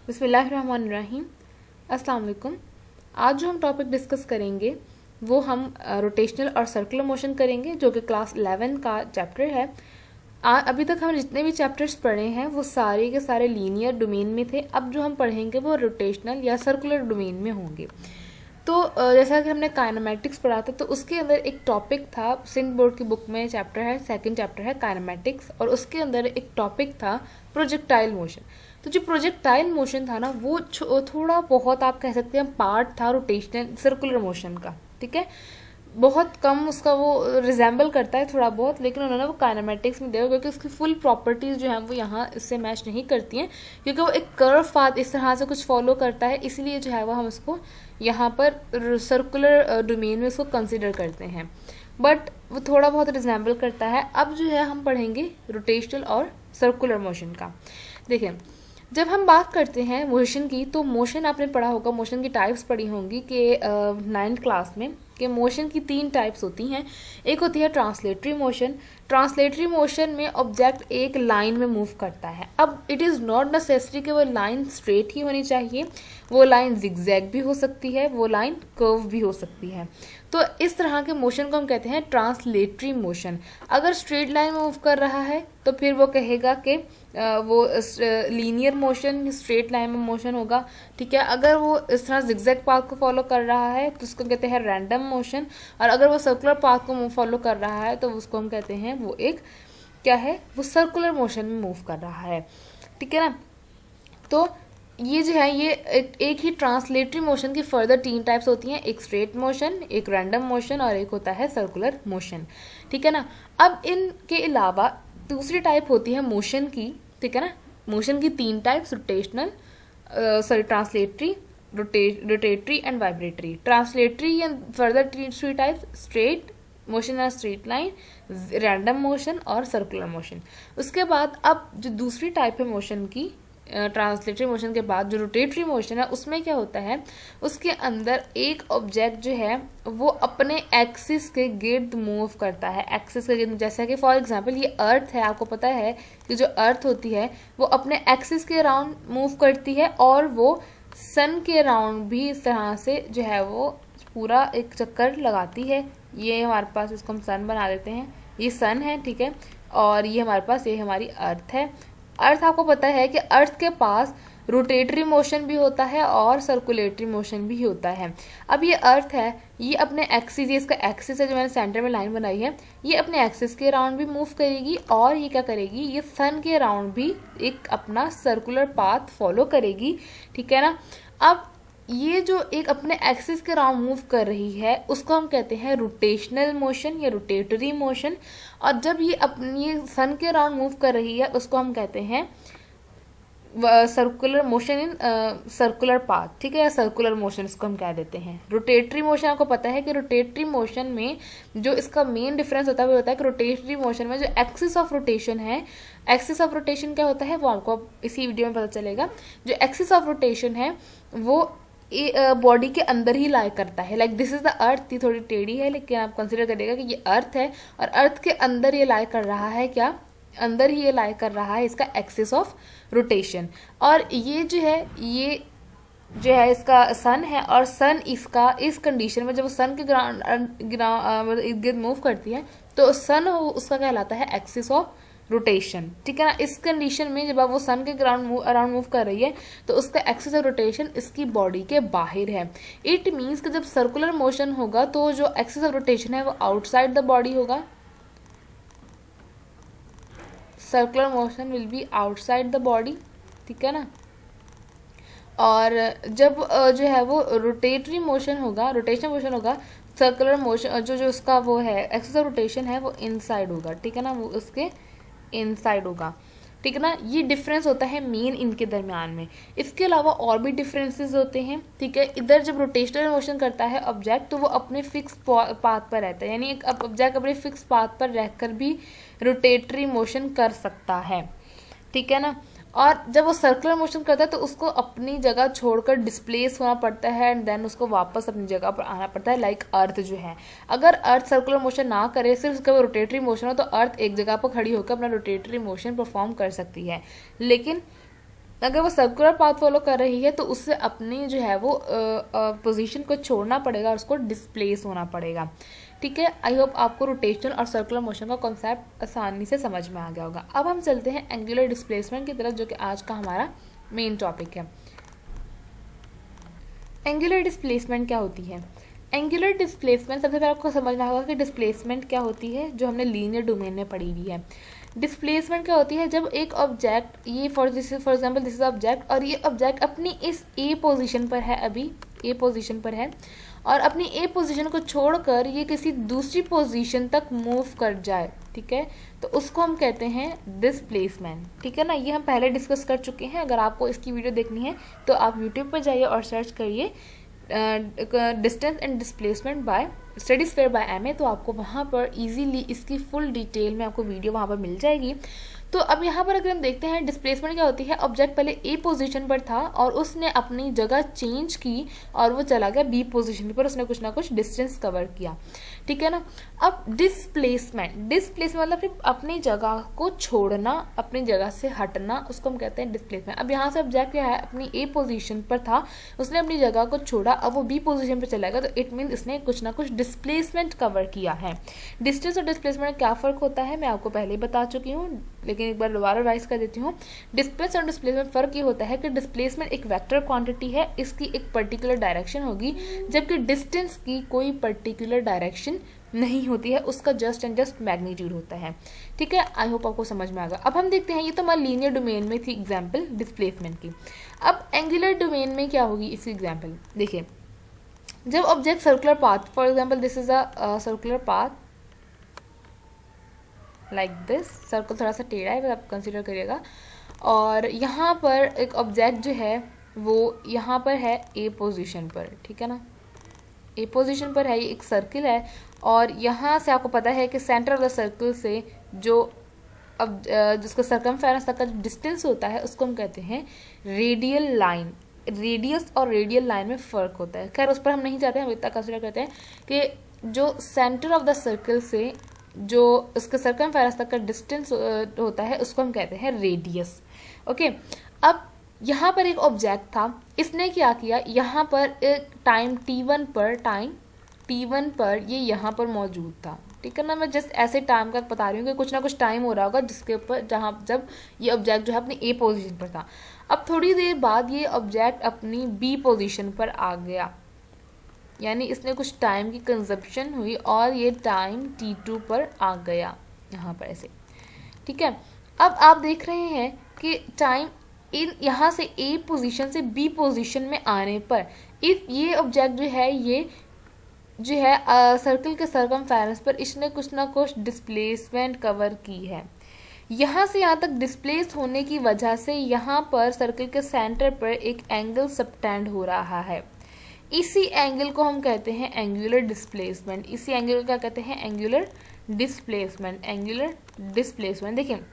बिस्मिल्लाहिर्रहमानिर्रहीम। अस्सलाम वालेकुम। आज जो हम टॉपिक डिस्कस करेंगे वो हम रोटेशनल और सर्कुलर मोशन करेंगे, जो कि क्लास 11 का चैप्टर है। अभी तक हम जितने भी चैप्टर्स पढ़े हैं वो सारे के सारे लीनियर डोमेन में थे। अब जो हम पढ़ेंगे वो रोटेशनल या सर्कुलर डोमेन में होंगे। तो जैसा कि हमने काइनेमैटिक्स पढ़ा था, तो उसके अंदर एक टॉपिक था, सिंध बोर्ड की बुक में चैप्टर है, सेकंड चैप्टर है काइनेमैटिक्स, और उसके अंदर एक टॉपिक था प्रोजेक्टाइल मोशन। तो जो प्रोजेक्टाइल मोशन था ना, वो थोड़ा बहुत आप कह सकते हैं पार्ट था रोटेशनल सर्कुलर मोशन का। ठीक है, बहुत कम उसका वो रिजेंबल करता है थोड़ा बहुत, लेकिन उन्होंने वो काइनेमैटिक्स में दिया क्योंकि उसकी फुल प्रॉपर्टीज जो है वो यहाँ इससे मैच नहीं करती हैं, क्योंकि वो एक कर्व पाथ इस तरह से कुछ फॉलो करता है, इसलिए जो है वो हम उसको यहाँ पर सर्कुलर डोमेन में उसको कंसिडर करते हैं, बट वो थोड़ा बहुत रिजेंबल करता है। अब जो है हम पढ़ेंगे रोटेशनल और सर्कुलर मोशन का। देखिए, जब हम बात करते हैं मोशन की, तो मोशन आपने पढ़ा होगा, मोशन की टाइप्स पढ़ी होंगी कि 9th क्लास में, कि मोशन की 3 टाइप्स होती हैं। एक होती है ट्रांसलेटरी मोशन। ट्रांसलेटरी मोशन में ऑब्जेक्ट एक लाइन में मूव करता है। अब इट इज़ नॉट नेसेसरी कि वो लाइन स्ट्रेट ही होनी चाहिए, वो लाइन जिगजैग भी हो सकती है, वो लाइन कर्व भी हो सकती है। तो इस तरह के मोशन को हम कहते हैं ट्रांसलेटरी मोशन। अगर स्ट्रेट लाइन में मूव कर रहा है तो फिर वो कहेगा कि वो लीनियर मोशन, स्ट्रेट लाइन में मोशन होगा। ठीक है, अगर वो इस तरह जिगजैग पाथ को फॉलो कर रहा है तो उसको कहते हैं रैंडम मोशन, और अगर वो सर्कुलर पाथ को फॉलो कर रहा है तो उसको हम कहते हैं वो एक क्या है, वो सर्कुलर मोशन में मूव कर रहा है। ठीक है ना, तो ये जो है ये एक ही ट्रांसलेटरी मोशन की फर्दर 3 टाइप्स होती हैं, एक स्ट्रेट मोशन, एक रैंडम मोशन और एक होता है सर्कुलर मोशन। ठीक है ना, अब इनके अलावा दूसरी टाइप होती है मोशन की। ठीक है ना, मोशन की 3 types, translatory, rotatory and vibratory. Translatory and further 3 types, straight motion या स्ट्रेट लाइन, रैंडम मोशन और सर्कुलर मोशन। उसके बाद अब जो दूसरी टाइप है मोशन की, ट्रांसलेटरी मोशन के बाद जो रोटेटरी मोशन है, उसमें क्या होता है, उसके अंदर एक ऑब्जेक्ट जो है वो अपने एक्सिस के गिर्द मूव करता है। एक्सिस के गिर्द, जैसा कि फॉर एग्जांपल ये अर्थ है, आपको पता है कि जो अर्थ होती है वो अपने एक्सिस के अराउंड मूव करती है, और वो सन के अराउंड भी इस तरह से जो है वो पूरा एक चक्कर लगाती है। ये हमारे पास, इसको हम सन बना देते हैं, ये सन है। ठीक है, और ये हमारे पास, ये हमारी अर्थ है। अर्थ, आपको पता है कि अर्थ के पास रोटेटरी मोशन भी होता है और सर्कुलेटरी मोशन भी होता है। अब ये अर्थ है, ये अपने एक्सिस, ये इसका एक्सिस है जो मैंने सेंटर में लाइन बनाई है, ये अपने एक्सिस के अराउंड भी मूव करेगी, और ये क्या करेगी, ये सन के अराउंड भी एक अपना सर्कुलर पाथ फॉलो करेगी। ठीक है ना, अब ये जो एक अपने एक्सिस के अराउंड मूव कर रही है उसको हम कहते हैं रोटेशनल मोशन या रोटेटरी मोशन, और जब ये अपनी सन के अराउंड मूव कर रही है उसको हम कहते हैं circular motion in circular path. ठीक है, या सर्कुलर मोशन इसको हम कह देते हैं। रोटेटरी मोशन, आपको पता है कि रोटेटरी मोशन में जो इसका मेन डिफरेंस होता है वो होता है कि रोटेटरी मोशन में जो एक्सिस ऑफ रोटेशन है, एक्सिस ऑफ रोटेशन क्या होता है वो आपको इसी वीडियो में पता चलेगा। जो एक्सिस ऑफ रोटेशन है वो बॉडी के अंदर ही लाई करता है। Like this is the earth, ये थोड़ी टेढ़ी है लेकिन आप कंसिडर करिएगा कि ये अर्थ है, और अर्थ के अंदर ये लाई कर रहा है, क्या अंदर ही ये लाई कर रहा है इसका एक्सिस ऑफ रोटेशन। और ये जो है इसका सन है, और सन इसका इस कंडीशन में जब वो सन के इर्द गिर्द मूव करती है तो सन उसका कहलाता है एक्सिस ऑफ रोटेशन। ठीक है ना, इस कंडीशन में जब आप वो सन के अराउंड मूव कर रही है तो उसका एक्सिस ऑफ रोटेशन इसकी बॉडी के बाहर है। इट मीन्स कि जब सर्कुलर मोशन होगा तो जो एक्सिस ऑफ रोटेशन है वो आउटसाइड द बॉडी होगा। Circular motion will be outside the body. ठीक है ना, और जब जो है वो रोटेटरी मोशन होगा, रोटेशन मोशन होगा, सर्कुलर मोशन जो उसका वो है एक्सिस ऑफ रोटेशन है वो इनसाइड होगा। ठीक है ना, वो उसके इनसाइड होगा। ठीक है ना, ये डिफरेंस होता है मेन इनके दरमियान में। इसके अलावा और भी डिफरेंसेस होते हैं। ठीक है, इधर जब रोटेशनल मोशन करता है ऑब्जेक्ट तो वो अपने फिक्स पाथ पर रहता है, यानी एक ऑब्जेक्ट अपने फिक्स पाथ पर रहकर भी रोटेटरी मोशन कर सकता है। ठीक है ना, और जब वो सर्कुलर मोशन करता है तो उसको अपनी जगह छोड़कर डिस्प्लेस होना पड़ता है, एंड देन उसको वापस अपनी जगह पर आना पड़ता है। लाइक अर्थ जो है, अगर अर्थ सर्कुलर मोशन ना करे, सिर्फ उसका रोटेटरी मोशन हो, तो अर्थ एक जगह पर खड़ी होकर अपना रोटेटरी मोशन परफॉर्म कर सकती है। लेकिन अगर वो सर्कुलर पाथ फॉलो कर रही है तो उससे अपनी जो है वो पोजीशन को छोड़ना पड़ेगा और उसको डिस्प्लेस होना पड़ेगा। ठीक है, आई होप आपको रोटेशनल और सर्कुलर मोशन का कॉन्सेप्ट आसानी से समझ में आ गया होगा। अब हम चलते हैं एंगुलर डिस्प्लेसमेंट की तरफ, जो कि आज का हमारा मेन टॉपिक है। एंगुलर डिस्प्लेसमेंट क्या होती है? एंगुलर डिस्प्लेसमेंट, सबसे पहले आपको समझना होगा कि डिस्प्लेसमेंट क्या होती है, जो हमने लीनियर डोमेन में पढ़ी हुई है। डिस्प्लेसमेंट क्या होती है? जब एक ऑब्जेक्ट, ये for example this is object, और ये ऑब्जेक्ट अपनी इस ए पोजीशन पर है, अभी ए पोजीशन पर है, और अपनी ए पोजीशन को छोड़कर ये किसी दूसरी पोजीशन तक मूव कर जाए, ठीक है, तो उसको हम कहते हैं डिस्प्लेसमेंट। ठीक है ना, ये हम पहले डिस्कस कर चुके हैं। अगर आपको इसकी वीडियो देखनी है तो आप यूट्यूब पर जाइए और सर्च करिए distance and displacement by studies fair by M, A आपको वहाँ पर इजीली इसकी फुल डिटेल में आपको वीडियो वहाँ पर मिल जाएगी। तो अब यहाँ पर अगर हम देखते हैं डिस्प्लेसमेंट क्या होती है, ऑब्जेक्ट पहले ए पोजीशन पर था और उसने अपनी जगह चेंज की और वो चला गया बी पोजीशन पर, उसने कुछ ना कुछ डिस्टेंस कवर किया। ठीक है ना। अब डिस्प्लेसमेंट मतलब फिर अपनी जगह को छोड़ना, अपनी जगह से हटना, उसको हम कहते हैं डिस्प्लेसमेंट। अब यहाँ से ऑब्जेक्ट क्या है, अपनी ए पोजीशन पर था, उसने अपनी जगह को छोड़ा, अब वो बी पोजीशन पर चला गया, तो इट मीन इसने कुछ ना कुछ डिस्प्लेसमेंट कवर किया है। डिस्टेंस और डिस्प्लेसमेंट में क्या फर्क होता है मैं आपको पहले ही बता चुकी हूँ, लेकिन एक बार दोबारा रिवाइज कर देती हूँ। डिस्टेंस और डिस्प्लेसमेंट फर्क ये होता है कि डिस्प्लेसमेंट एक वेक्टर क्वांटिटी है, इसकी एक पर्टिकुलर डायरेक्शन होगी, जबकि डिस्टेंस की कोई पर्टिकुलर डायरेक्शन नहीं होती है, उसका जस्ट एंड जस्ट मैग्नीट्यूड होता है। ठीक है, आई होप आपको समझ में आ गया। अब हम देखते हैं, ये तो हमारे लीनियर डोमेन में थी एग्जाम्पल डिस्प्लेसमेंट की। अब एंगुलर डोमेन में क्या होगी इसकी एग्जाम्पल देखिए। जब object circular path, for example this is a circular path like this, circle थोड़ा सा टेढ़ा है, आप कंसिडर करिएगा, और यहाँ पर एक ऑब्जेक्ट जो है वो यहाँ पर है ए पोजीशन पर, ठीक है ना, ए पोजीशन पर है, ये एक सर्किल है, और यहाँ से आपको पता है कि सेंटर ऑफ द सर्किल से जो अब जिसका सर्कमफेरेंस तक का जो डिस्टेंस होता है उसको हम कहते हैं रेडियल लाइन। रेडियस और रेडियल लाइन में फ़र्क होता है, खैर उस पर हम नहीं जाते हैं, हम इतना कंसिडर करते हैं कि जो सेंटर ऑफ द सर्किल से जो उसके सर्कमफेरेंस तक का डिस्टेंस होता है उसको हम कहते हैं रेडियस। ओके, अब यहाँ पर एक ऑब्जेक्ट था, इसने क्या किया, यहाँ पर एक टाइम t1 पर ये यहाँ पर मौजूद था। ठीक है ना, मैं जस्ट ऐसे टाइम का बता रही हूँ कि कुछ ना कुछ टाइम हो रहा होगा जिसके ऊपर जब ये ऑब्जेक्ट जो है अपनी ए पोजीशन पर था। अब थोड़ी देर बाद ये ऑब्जेक्ट अपनी बी पोजीशन पर आ गया, यानी इसने कुछ टाइम की कंजप्शन हुई और ये टाइम t2 पर आ गया यहाँ पर ऐसे। ठीक है, अब आप देख रहे हैं कि टाइम इन यहाँ से ए पोजीशन से बी पोजीशन में आने पर इफ ये ऑब्जेक्ट जो है ये जो है सर्कल के सर्कमफेरेंस पर इसने कुछ ना कुछ डिस्प्लेसमेंट कवर की है। यहाँ से यहाँ तक डिस्प्लेस होने की वजह से यहाँ पर सर्कल के सेंटर पर एक एंगल सबटेंड हो रहा है। इसी एंगल को हम कहते हैं एंगुलर डिस्प्लेसमेंट। इसी एंगल को क्या कहते हैं, एंगुलर डिस्प्लेसमेंट। एंगुलर डिस्प्लेसमेंट, देखिए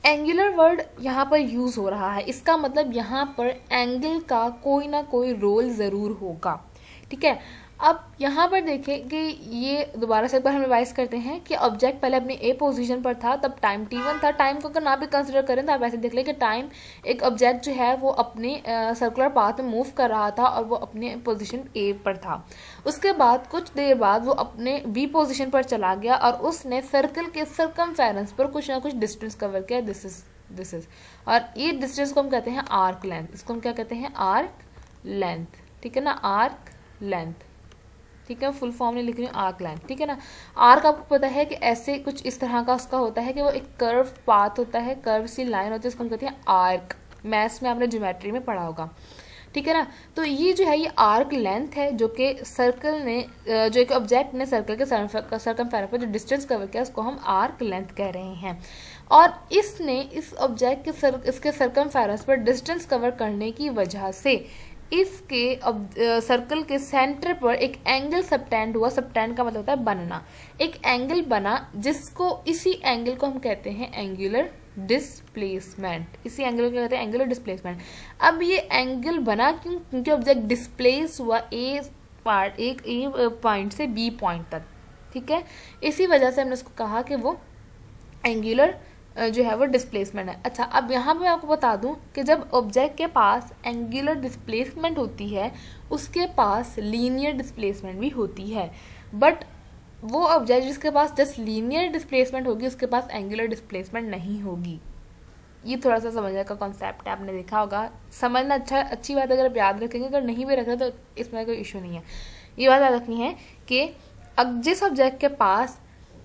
एंगुलर वर्ड यहाँ पर यूज हो रहा है, इसका मतलब यहाँ पर एंगल का कोई ना कोई रोल ज़रूर होगा। ठीक है, अब यहाँ पर देखें कि ये दोबारा से एक बार हम रिवाइज करते हैं कि ऑब्जेक्ट पहले अपनी ए पोजीशन पर था, तब टाइम t1 था। टाइम को अगर ना भी कंसिडर करें तो आप ऐसे देख लें कि टाइम एक ऑब्जेक्ट जो है वो अपने सर्कुलर पाथ में मूव कर रहा था और वो अपने पोजीशन ए पर था। उसके बाद कुछ देर बाद वो अपने बी पोजीशन पर चला गया और उसने सर्कल के सर्कमफेरेंस पर कुछ ना कुछ डिस्टेंस कवर किया। दिस इज और ये डिस्टेंस को हम कहते हैं आर्क लेंथ। इसको हम क्या कहते हैं, आर्क लेंथ। ठीक है ना, आर्क लेंथ। ठीक है, फुल फॉर्म नहीं लिख रही हूँ, आर्क लेंथ। ठीक है ना, आर्क आपको पता है कि ऐसे कुछ इस तरह का उसका होता है कि वो एक कर्व पाथ होता है, कर्व सी लाइन होती है, उसको हम कहते हैं आर्क। मैथ्स में आपने ज्योमेट्री में पढ़ा होगा। ठीक है ना, तो ये जो है ये आर्क लेंथ है जो कि सर्कल ने जो एक ऑब्जेक्ट ने सर्कल के सर्कमफेरेंस पर जो डिस्टेंस कवर किया उसको हम आर्क लेंथ कह रहे हैं। और इसने इस ऑब्जेक्ट के इसके सर्कमफेरेंस पर डिस्टेंस कवर करने की वजह से इसके सर्कल के सेंटर पर एक एंगल सबटेंड हुआ। सबटेंड का मतलब होता है बनना, एक एंगल बना जिसको इसी एंगल को हम कहते हैं एंगुलर डिस्प्लेसमेंट। इसी एंगल को कहते हैं एंगुलर डिस्प्लेसमेंट। अब ये एंगल बना क्यों, क्योंकि ऑब्जेक्ट डिस्प्लेस हुआ एक पॉइंट से बी पॉइंट तक। ठीक है, इसी वजह से हमने उसको कहा कि वो एंगुलर जो है वो डिस्प्लेसमेंट है। अच्छा, अब यहाँ पे मैं आपको बता दूं कि जब ऑब्जेक्ट के पास एंगुलर डिस्प्लेसमेंट होती है उसके पास लीनियर डिस्प्लेसमेंट भी होती है, बट वो ऑब्जेक्ट जिसके पास जस्ट लीनियर डिस्प्लेसमेंट होगी उसके पास एंगुलर डिस्प्लेसमेंट नहीं होगी। ये थोड़ा सा समझने का कॉन्सेप्ट है, आपने देखा होगा। समझना अच्छी बात है अगर आप याद रखेंगे, अगर नहीं भी रख रहे तो इसमें कोई इशू नहीं है। ये बात याद रखनी है कि जिस ऑब्जेक्ट के पास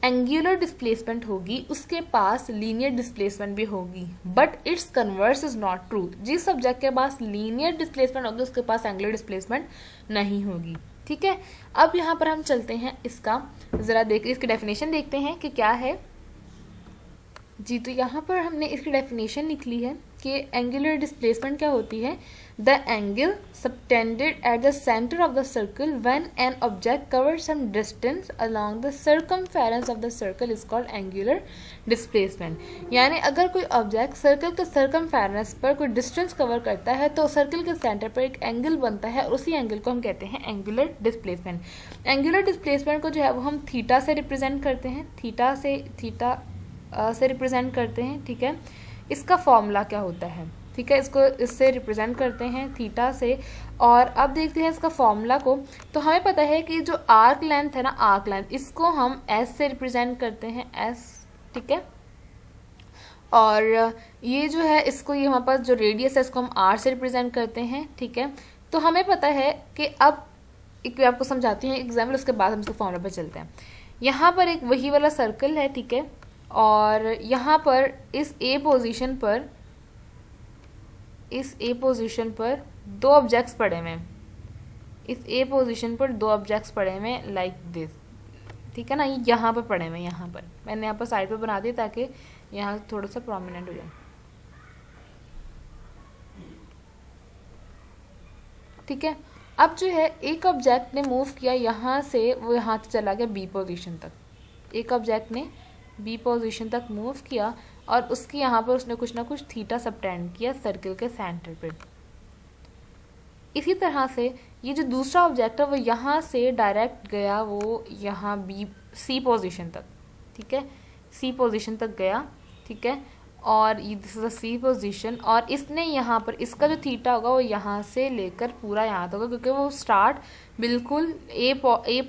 एंगुलर डिस्प्लेसमेंट होगी उसके पास लीनियर डिस्प्लेसमेंट भी होगी, but it's converse is not true. जिस ऑब्जेक्ट के पास लीनियर डिस्प्लेसमेंट होगी उसके पास एंगुलर डिस्प्लेसमेंट नहीं होगी। ठीक है, अब यहाँ पर हम चलते हैं इसका जरा इसकी डेफिनेशन देखते हैं कि क्या है जी। तो यहाँ पर हमने इसकी डेफिनेशन निकली है कि एंगुलर डिस्प्लेसमेंट क्या होती है, the angle subtended at the centre of the circle when an object covers some distance along the circumference of the circle is called angular displacement. यानी अगर कोई ऑब्जेक्ट सर्कल के सर्कमफेरेंस पर कोई डिस्टेंस कवर करता है तो सर्कल के सेंटर पर एक एंगल बनता है और उसी एंगल को हम कहते हैं एंगुलर डिस्प्लेसमेंट। एंगुलर डिस्प्लेसमेंट को जो है वो हम थीटा से रिप्रेजेंट करते हैं, थीटा से रिप्रेजेंट करते हैं। ठीक है, इसका फॉर्मूला क्या होता है, ठीक है, इसको इससे रिप्रेजेंट करते हैं थीटा से। और अब देखते हैं इसका फॉर्मूला को। तो हमें पता है कि जो आर्क लेंथ है ना, आर्क लेंथ, इसको हम एस से रिप्रेजेंट करते हैं, एस। ठीक है, और ये जो है इसको, ये हमारे पास जो रेडियस है इसको हम आर से रिप्रेजेंट करते हैं। ठीक है, तो हमें पता है कि अब एक आपको समझाती हूँ एग्जाम्पल, उसके बाद हम इसको फॉर्मूला पर चलते हैं। यहाँ पर एक वही वाला सर्कल है, ठीक है, और यहाँ पर इस ए पोजीशन पर दो ऑब्जेक्ट्स पड़े हुए हैं, इस ए पोजीशन पर दो ऑब्जेक्ट्स पड़े हुए हैं लाइक दिस। ठीक है ना, ये यहाँ पर पड़े हुए हैं, यहाँ पर मैंने यहाँ पर साइड पे बना दिया ताकि यहाँ थोड़ा सा प्रोमिनेंट हो जाए। ठीक है, अब जो है एक ऑब्जेक्ट ने मूव किया यहाँ से, वो यहाँ से चला गया बी पोजीशन तक। एक ऑब्जेक्ट ने बी पोजीशन तक मूव किया और उसकी यहाँ पर उसने कुछ ना कुछ थीटा सबटेंड किया सर्कल के सेंटर पे। इसी तरह से ये जो दूसरा ऑब्जेक्ट है वो यहाँ से डायरेक्ट गया वो यहाँ सी पोजीशन तक। ठीक है, सी पोजीशन तक गया। ठीक है, और ये this is the C position, और इसने यहाँ पर इसका जो थीटा होगा वो यहाँ से लेकर पूरा यहाँ तक होगा, क्योंकि वो स्टार्ट बिल्कुल ए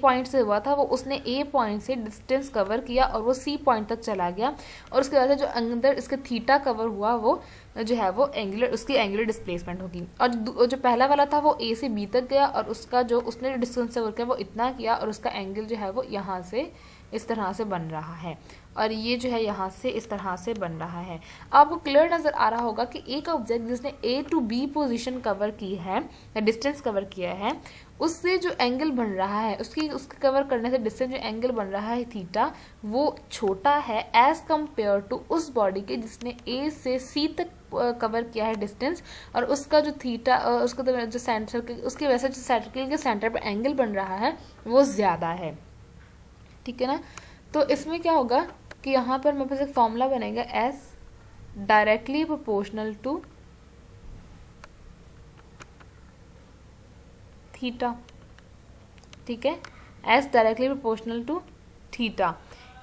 पॉइंट से हुआ था, वो उसने ए पॉइंट से डिस्टेंस कवर किया और वो सी पॉइंट तक चला गया, और उसके वजह से जो अंदर इसका थीटा कवर हुआ वो जो है वो उसकी एंगुलर डिस्प्लेसमेंट होगी। और जो पहला वाला था वो ए से बी तक गया और उसका जो उसने डिस्टेंस कवर किया वो इतना किया, और उसका एंगल जो है वो यहाँ से इस तरह से बन रहा है, और ये जो है यहाँ से इस तरह से बन रहा है। आपको क्लियर नजर आ रहा होगा कि एक ऑब्जेक्ट जिसने ए टू बी पोजीशन कवर की है, डिस्टेंस कवर किया है, उससे जो एंगल बन रहा है, उसके कवर करने से डिस्टेंस जो एंगल बन रहा है थीटा, वो छोटा है एज कंपेयर टू उस बॉडी के जिसने ए से सी तक कवर किया है डिस्टेंस, और उसका जो थीटा उसका जो सेंटर, उसकी वजह से जो सर्कल के सेंटर पर एंगल बन रहा है वो ज़्यादा है। ठीक है ना, तो इसमें क्या होगा कि यहाँ पर मेरे पास एक फॉर्मूला बनेगा, S directly proportional to theta. ठीक है, S directly proportional to theta.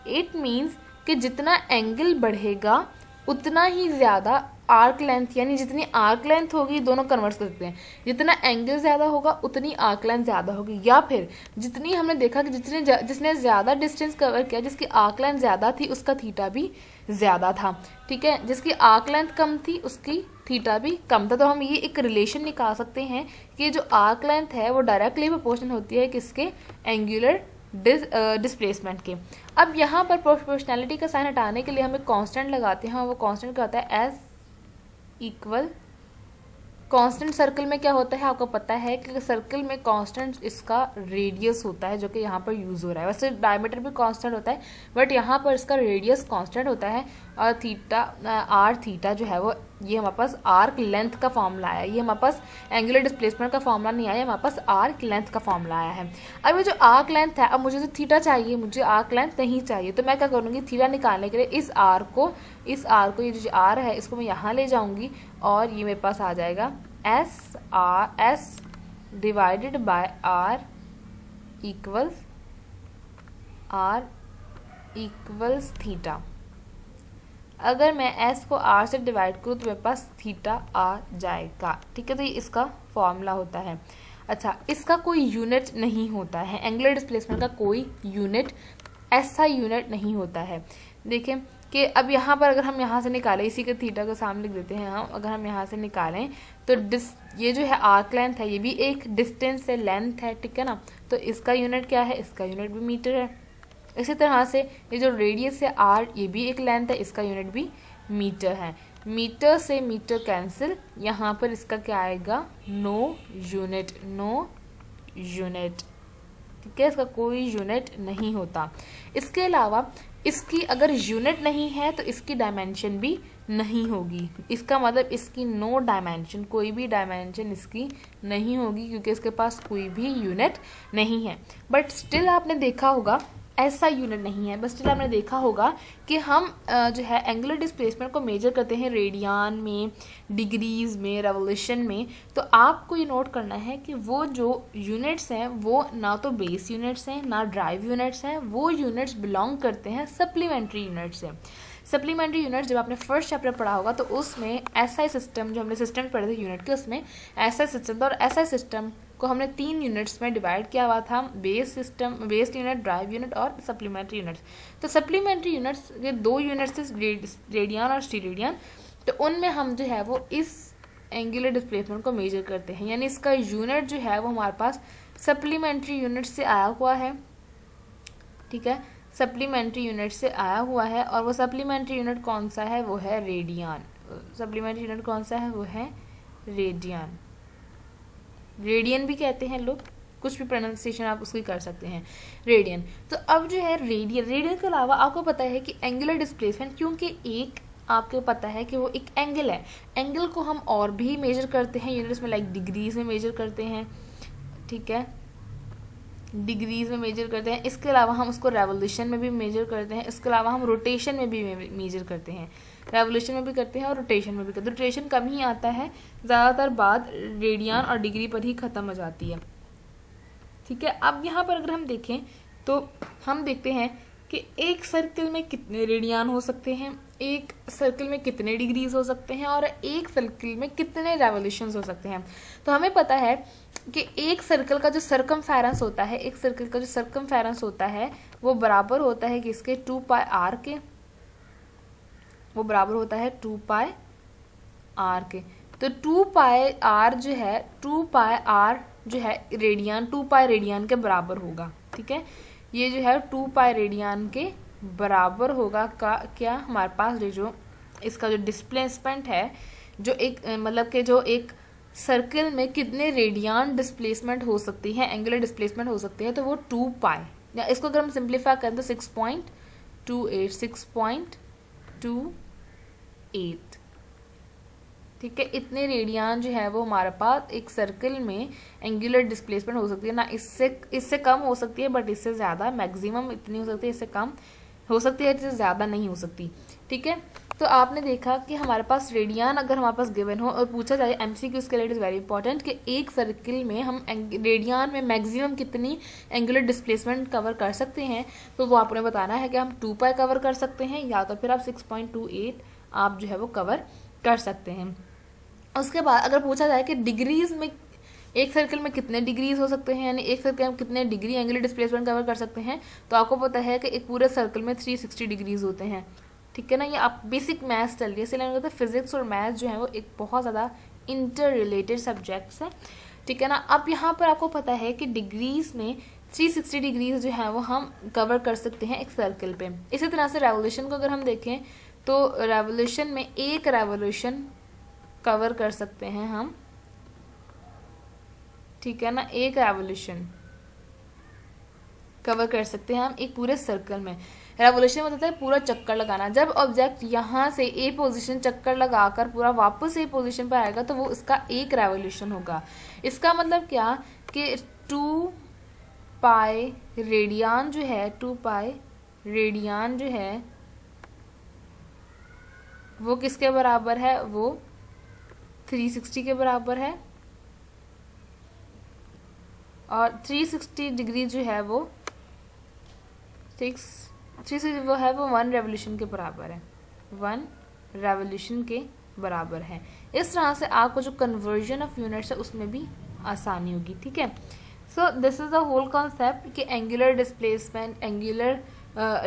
It means कि जितना एंगल बढ़ेगा उतना ही ज़्यादा आर्क लेंथ, यानी जितनी आर्क लेंथ होगी, दोनों कन्वर्ट कर सकते हैं, जितना एंगल ज़्यादा होगा उतनी आर्क लेंथ ज़्यादा होगी, या फिर जितनी हमने देखा कि जिसने ज़्यादा डिस्टेंस कवर किया, जिसकी आर्क लेंथ ज़्यादा थी उसका थीटा भी ज़्यादा था। ठीक है, जिसकी आर्क लेंथ कम थी उसकी थीटा भी कम था। तो हम ये एक रिलेशन निकाल सकते हैं कि जो आर्क लेंथ है वो डायरेक्टली प्रोपोर्शनल होती है किसके, एंगुलर डिस्प्लेसमेंट के। अब यहाँ पर प्रोपोर्शनैलिटी का साइन हटाने के लिए हम एक कांस्टेंट लगाते हैं, वो कांस्टेंट क्या होता है, एस इक्वल कांस्टेंट। सर्कल में क्या होता है आपको पता है कि सर्कल में कांस्टेंट इसका रेडियस होता है, जो कि यहाँ पर यूज हो रहा है। वैसे डायमीटर भी कांस्टेंट होता है बट यहाँ पर इसका रेडियस कांस्टेंट होता है, और थीटा आर थीटा जो है वो, ये हमारे पास आर्क लेंथ का फॉर्मूला आया, ये हमारे पास एंगुलर डिस्प्लेसमेंट का फॉर्मूला नहीं आया, हमारे पास आर्क लेंथ का फॉर्मूला आया है। अब ये जो आर्क लेंथ है, अब मुझे जो थीटा चाहिए, मुझे आर्क लेंथ नहीं चाहिए, तो मैं क्या करूँगी, थीटा निकालने के लिए इस आर को ये जो आर है इसको मैं यहाँ ले जाऊँगी, और ये मेरे पास आ जाएगा S divided by R equals theta. अगर मैं s को r से डिवाइड करूँ तो मेरे पास थीटा आ जाएगा। ठीक है, तो ये इसका फॉर्मूला होता है। अच्छा, इसका कोई यूनिट नहीं होता है, एंगुलर डिस्प्लेसमेंट का कोई यूनिट, ऐसा यूनिट नहीं होता है। देखें कि अब यहाँ पर अगर हम यहाँ से निकालें, इसी के थीटा को सामने लिख देते हैं हम, अगर हम यहाँ से निकालें तो ये जो है आर्क लेंथ है, ये भी एक डिस्टेंस है, लेंथ है, ठीक है ना। तो इसका यूनिट क्या है, इसका यूनिट भी मीटर है। इसी तरह से ये जो रेडियस है आर, ये भी एक लेंथ है, इसका यूनिट भी मीटर है। मीटर से मीटर कैंसिल, यहाँ पर इसका क्या आएगा, नो यूनिट, नो यूनिट। ठीक है, इसका कोई यूनिट नहीं होता। इसके अलावा इसकी अगर यूनिट नहीं है तो इसकी डायमेंशन भी नहीं होगी। इसका मतलब इसकी नो डायमेंशन, कोई भी डायमेंशन इसकी नहीं होगी, क्योंकि इसके पास कोई भी यूनिट नहीं है। बट स्टिल आपने देखा होगा ऐसा यूनिट नहीं है, बस स्टिल आपने देखा होगा कि हम जो है एंगुलर डिस्प्लेसमेंट को मेजर करते हैं रेडियन में, डिग्रीज में, रेवोल्यूशन में। तो आपको ये नोट करना है कि वो जो यूनिट्स हैं वो ना तो बेस यूनिट्स हैं ना ड्राइव यूनिट्स हैं, वो यूनिट्स बिलोंग करते हैं सप्लीमेंट्री यूनिट्स से। सप्लीमेंट्री यूनिट्स जब आपने फर्स्ट चैप्टर पढ़ा होगा तो उसमें SI सिस्टम, जो हमने सिस्टम पढ़े थे यूनिट के, उसमें SI सिस्टम था, और SI सिस्टम को हमने 3 यूनिट्स में डिवाइड किया हुआ था, base system, base unit, drive unit और सप्लीमेंट्री यूनिट्स। तो सप्लीमेंट्री यूनिट्स के 2 यूनिट्स रेडियन और स्टीरेडियन, तो उनमें हम जो है वो इस एंगुलर डिस्प्लेसमेंट को मेजर करते हैं, यानी इसका यूनिट जो है वो हमारे पास सप्लीमेंट्री यूनिट से आया हुआ है। ठीक है, सप्लीमेंट्री यूनिट से आया हुआ है, और वो सप्लीमेंट्री यूनिट कौन सा है, वो है रेडियन। सप्लीमेंट्री यूनिट कौन सा है, वो है रेडियन। रेडियन भी कहते हैं लोग, कुछ भी प्रोनाउंसिएशन आप उसकी कर सकते हैं, रेडियन। तो अब जो है रेडियन के अलावा आपको पता है कि एंगुलर डिस्प्लेसमेंट, क्योंकि एक आपको पता है कि वो एक एंगल है, एंगल को हम और भी मेजर करते हैं यूनिट्स में, लाइक डिग्रीज में मेजर करते हैं। ठीक है, डिग्रीज में मेजर करते हैं। इसके अलावा हम उसको रेवोल्यूशन में भी मेजर करते हैं। इसके अलावा हम रोटेशन में भी मेजर करते हैं, रेवोल्यूशन में भी करते हैं और रोटेशन में भी करते हैं। रोटेशन कम ही आता है, ज़्यादातर बात रेडियन और डिग्री पर ही ख़त्म हो जाती है। ठीक है, अब यहाँ पर अगर हम देखें तो हम देखते हैं कि एक सर्कल में कितने रेडियन हो सकते हैं, एक सर्कल में कितने डिग्रीज हो सकते हैं, और एक सर्कल में कितने रेवोल्यूशंस हो सकते हैं। तो हमें पता है कि एक सर्कल का जो सरकमफेरेंस होता है, एक सर्कल का जो सरकमफेरेंस होता है वो बराबर होता है कि इसके 2πr के, वो बराबर होता है 2πr के। तो 2πr जो है, 2πr जो है रेडियन, 2π रेडियन के बराबर होगा। ठीक है, ये जो है 2π रेडियन के बराबर होगा का क्या, हमारे पास जो इसका जो डिस्प्लेसमेंट है, जो एक मतलब कि जो एक सर्कल में कितने रेडियन डिस्प्लेसमेंट हो सकती है, एंगुलर डिस्प्लेसमेंट हो सकती है, तो वो 2π, या इसको अगर हम सिंप्लीफाई करें तो 6.28, 6.28। ठीक है, इतने रेडियन जो है वो हमारे पास एक सर्कल में एंगुलर डिस्प्लेसमेंट हो सकती है। ना इससे कम हो सकती है, बट इससे ज़्यादा, मैक्सिमम इतनी हो सकती है, इससे कम हो सकती है, इससे ज़्यादा नहीं हो सकती। ठीक है, तो आपने देखा कि हमारे पास रेडियन अगर हमारे पास गिवन हो और पूछा जाए MCQ के लिए, इट इज़ वेरी इंपॉर्टेंट कि एक सर्कल में हम रेडियन में मैक्सिमम कितनी एंगुलर डिस्प्लेसमेंट कवर कर सकते हैं, तो वो आपने बताना है कि हम 2π कवर कर सकते हैं, या तो फिर आप 6.28 आप जो है वो कवर कर सकते हैं। उसके बाद अगर पूछा जाए कि डिग्रीज में एक सर्कल में कितने डिग्रीज हो सकते हैं, यानी एक सर्कल में कितने डिग्री एंगुलर डिस्प्लेसमेंट कवर कर सकते हैं, तो आपको पता है कि एक पूरे सर्कल में 360 डिग्रीज होते हैं। ठीक है ना, ये आप बेसिक मैथ्स चल रही है, इसलिए होता है फिजिक्स और मैथ जो है वो एक बहुत ज़्यादा इंटर रिलेटेड सब्जेक्ट्स हैं। ठीक है ना, अब यहाँ पर आपको पता है कि डिग्रीज में 360 डिग्रीज जो है वो हम कवर कर सकते हैं एक सर्कल पे। इसी तरह से रेवोल्यूशन को अगर हम देखें तो रेवोल्यूशन में एक रेवोल्यूशन कवर कर सकते हैं हम। ठीक है ना, एक रेवोल्यूशन कवर कर सकते हैं हम एक पूरे सर्कल में। रेवोल्यूशन मतलब है पूरा चक्कर लगाना। जब ऑब्जेक्ट यहाँ से ए पोजीशन चक्कर लगाकर पूरा वापस ए पोजीशन पर आएगा तो वो इसका एक रेवोल्यूशन होगा। इसका मतलब क्या कि 2π रेडियन जो है, 2π रेडियन जो है वो किसके बराबर है, वो 360 के बराबर है, और 360 डिग्री जो है वो 360 वो है वो 1 रेवोल्यूशन के बराबर है। 1 रेवोल्यूशन के बराबर है। इस तरह से आपको जो कन्वर्जन ऑफ यूनिट्स है उसमें भी आसानी होगी, ठीक है। So this is the whole concept कि एंगुलर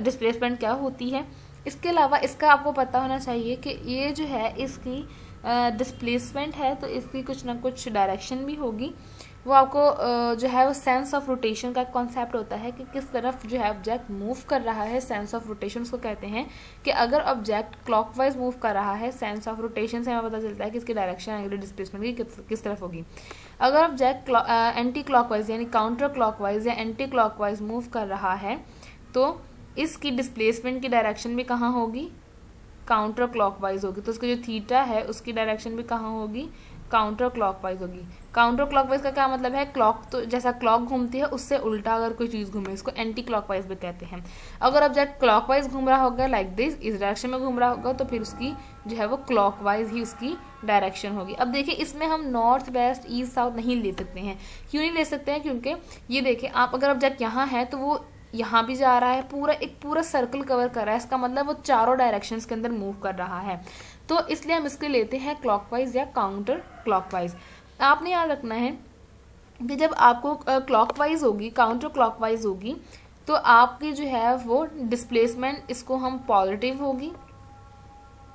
डिस्प्लेसमेंट क्या होती है। इसके अलावा इसका आपको पता होना चाहिए कि ये जो है इसकी डिस्प्लेसमेंट है तो इसकी कुछ ना कुछ डायरेक्शन भी होगी। वो आपको जो है वो सेंस ऑफ रोटेशन का कॉन्सेप्ट होता है कि किस तरफ जो है ऑब्जेक्ट मूव कर रहा है। सेंस ऑफ रोटेशन उसको कहते हैं कि अगर ऑब्जेक्ट क्लॉकवाइज मूव कर रहा है, सेंस ऑफ रोटेशन से हमें पता चलता है कि इसकी डायरेक्शन एंगुलर डिस्प्लेसमेंट की किस तरफ होगी। अगर ऑब्जेक्ट एंटी क्लॉकवाइज यानी काउंटर क्लॉकवाइज या एंटी क्लॉकवाइज मूव कर रहा है तो इसकी डिस्प्लेसमेंट की डायरेक्शन भी कहाँ होगी, काउंटर क्लॉकवाइज होगी। तो उसकी जो थीटा है उसकी डायरेक्शन भी कहाँ होगी, काउंटर क्लॉकवाइज होगी। काउंटर क्लॉकवाइज का क्या मतलब है, क्लॉक तो जैसा क्लॉक घूमती है उससे उल्टा अगर कोई चीज़ घूमे इसको एंटी क्लॉकवाइज भी कहते हैं। अगर ऑब्जेक्ट क्लॉकवाइज घूम रहा होगा लाइक दिस, इस डायरेक्शन में घूम रहा होगा तो फिर उसकी जो है वो क्लॉकवाइज ही उसकी डायरेक्शन होगी। अब देखिए इसमें हम नॉर्थ वेस्ट ईस्ट साउथ नहीं ले सकते हैं। क्यों नहीं ले सकते हैं, क्योंकि ये देखिए आप अगर ऑब्जेक्ट यहाँ है तो वो यहाँ भी जा रहा है, पूरा सर्कल कवर कर रहा है। इसका मतलब वो चारों डायरेक्शंस के अंदर मूव कर रहा है। तो इसलिए हम इसके लेते हैं क्लॉकवाइज या काउंटर क्लॉकवाइज। आपने याद रखना है कि जब आपको क्लॉकवाइज होगी, काउंटर क्लॉकवाइज होगी तो आपकी जो है वो डिस्प्लेसमेंट इसको हम पॉजिटिव होगी,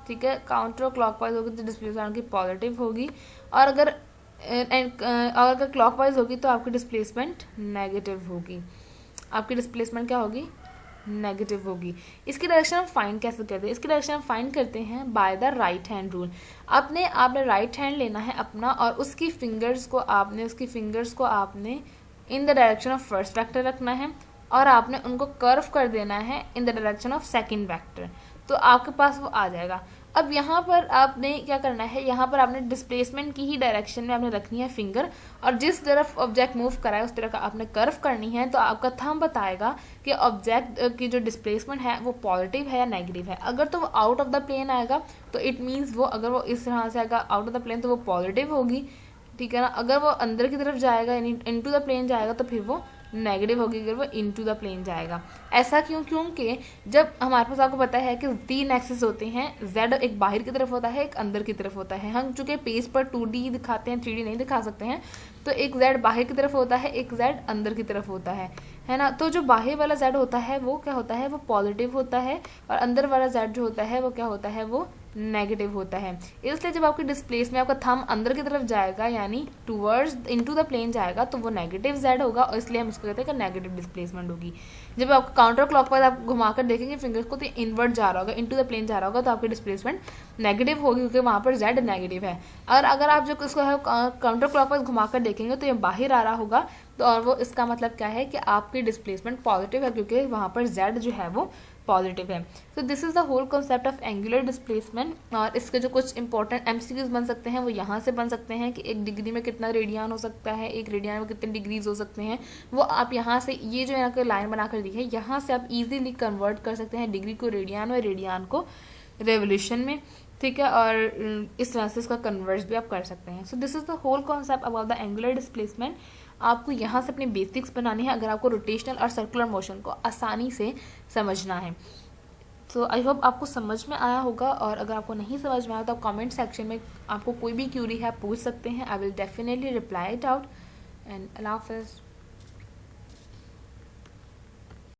ठीक है। काउंटर क्लॉकवाइज होगी तो डिस्प्लेसमेंट की पॉजिटिव होगी और अगर क्लॉकवाइज होगी तो आपकी डिस्प्लेसमेंट नेगेटिव होगी। आपकी डिस्प्लेसमेंट क्या होगी, नेगेटिव होगी। इसकी डायरेक्शन हम फाइंड कैसे करते हैं, इसकी डायरेक्शन हम फाइंड करते हैं by the right hand rule. आपने राइट हैंड लेना है अपना और उसकी फिंगर्स को आपने in the direction of first vector रखना है और आपने उनको कर्व कर देना है in the direction of second vector, तो आपके पास वो आ जाएगा। अब यहाँ पर आपने क्या करना है, यहाँ पर आपने डिस्प्लेसमेंट की ही डायरेक्शन में आपने रखनी है फिंगर और जिस तरफ ऑब्जेक्ट मूव करा है उस तरह का आपने कर्व करनी है। तो आपका थंब बताएगा कि ऑब्जेक्ट की जो डिस्प्लेसमेंट है वो पॉजिटिव है या नेगेटिव है। अगर तो वो आउट ऑफ द प्लेन आएगा तो इट मीन्स अगर वो इस तरह से आएगा आउट ऑफ द प्लेन तो वो पॉजिटिव होगी, ठीक है ना। अगर वो अंदर की तरफ जाएगा यानी इनटू द प्लेन जाएगा तो फिर वो नेगेटिव होगी अगर वो इनटू द प्लेन जाएगा। ऐसा क्यों, क्योंकि जब हमारे पास आपको पता है कि 3 एक्सिस होते हैं, जेड एक बाहर की तरफ होता है एक अंदर की तरफ होता है। हम चूंकि पेज पर 2D दिखाते हैं 3D नहीं दिखा सकते हैं, तो एक जेड बाहर की तरफ होता है एक जेड अंदर की तरफ होता है ना। तो जो बाहर वाला जेड होता है वो क्या होता है, वो पॉजिटिव होता है और अंदर वाला जेड जो होता है वो क्या होता है, वो नेगेटिव होता है। इसलिए जब आपकी डिस्प्लेस में आपका थंब अंदर की तरफ जाएगा यानी टूवर्ड्स इनटू द प्लेन जाएगा तो वो नेगेटिव जेड होगा और इसलिए हम इसको कहते हैं कि नेगेटिव डिस्प्लेसमेंट होगी। जब आप काउंटर क्लॉकवाइज आप घुमाकर देखेंगे फिंगर्स को तो इनवर्ट जा रहा होगा, इनटू द प्लेन जा रहा होगा तो आपकी डिस्प्लेसमेंट नेगेटिव होगी क्योंकि वहाँ पर जेड नेगेटिव है। और अगर आप जो इसको है काउंटर क्लॉकवाइज घुमाकर देखेंगे तो ये बाहर आ रहा होगा तो और वो इसका मतलब क्या है कि आपकी डिस्प्लेसमेंट पॉजिटिव है क्योंकि वहाँ पर जेड जो है वो पॉजिटिव है। तो this is the whole concept of angular displacement. और इसके जो कुछ इंपॉर्टेंट एमसीक्यूज बन सकते हैं वो यहाँ से बन सकते हैं कि 1 डिग्री में कितना रेडियन हो सकता है, 1 रेडियन में कितने डिग्रीज हो सकते हैं। वो आप यहाँ से ये जो यहाँ की लाइन बनाकर दी है यहाँ से आप इजीली कन्वर्ट कर सकते हैं डिग्री को रेडियन और रेडियन को रेवोल्यूशन में, ठीक है। और इस तरह से इसका कन्वर्ट भी आप कर सकते हैं। So this is the whole concept about the angular displacement. आपको यहाँ से अपने बेसिक्स बनाने हैं अगर आपको रोटेशनल और सर्कुलर मोशन को आसानी से समझना है। सो आई होप आपको समझ में आया होगा और अगर आपको नहीं समझ में आया तो आप कमेंट सेक्शन में आपको कोई भी क्यूरी है आप पूछ सकते हैं। I will definitely reply it out and अल्लाह हाफ़िज़।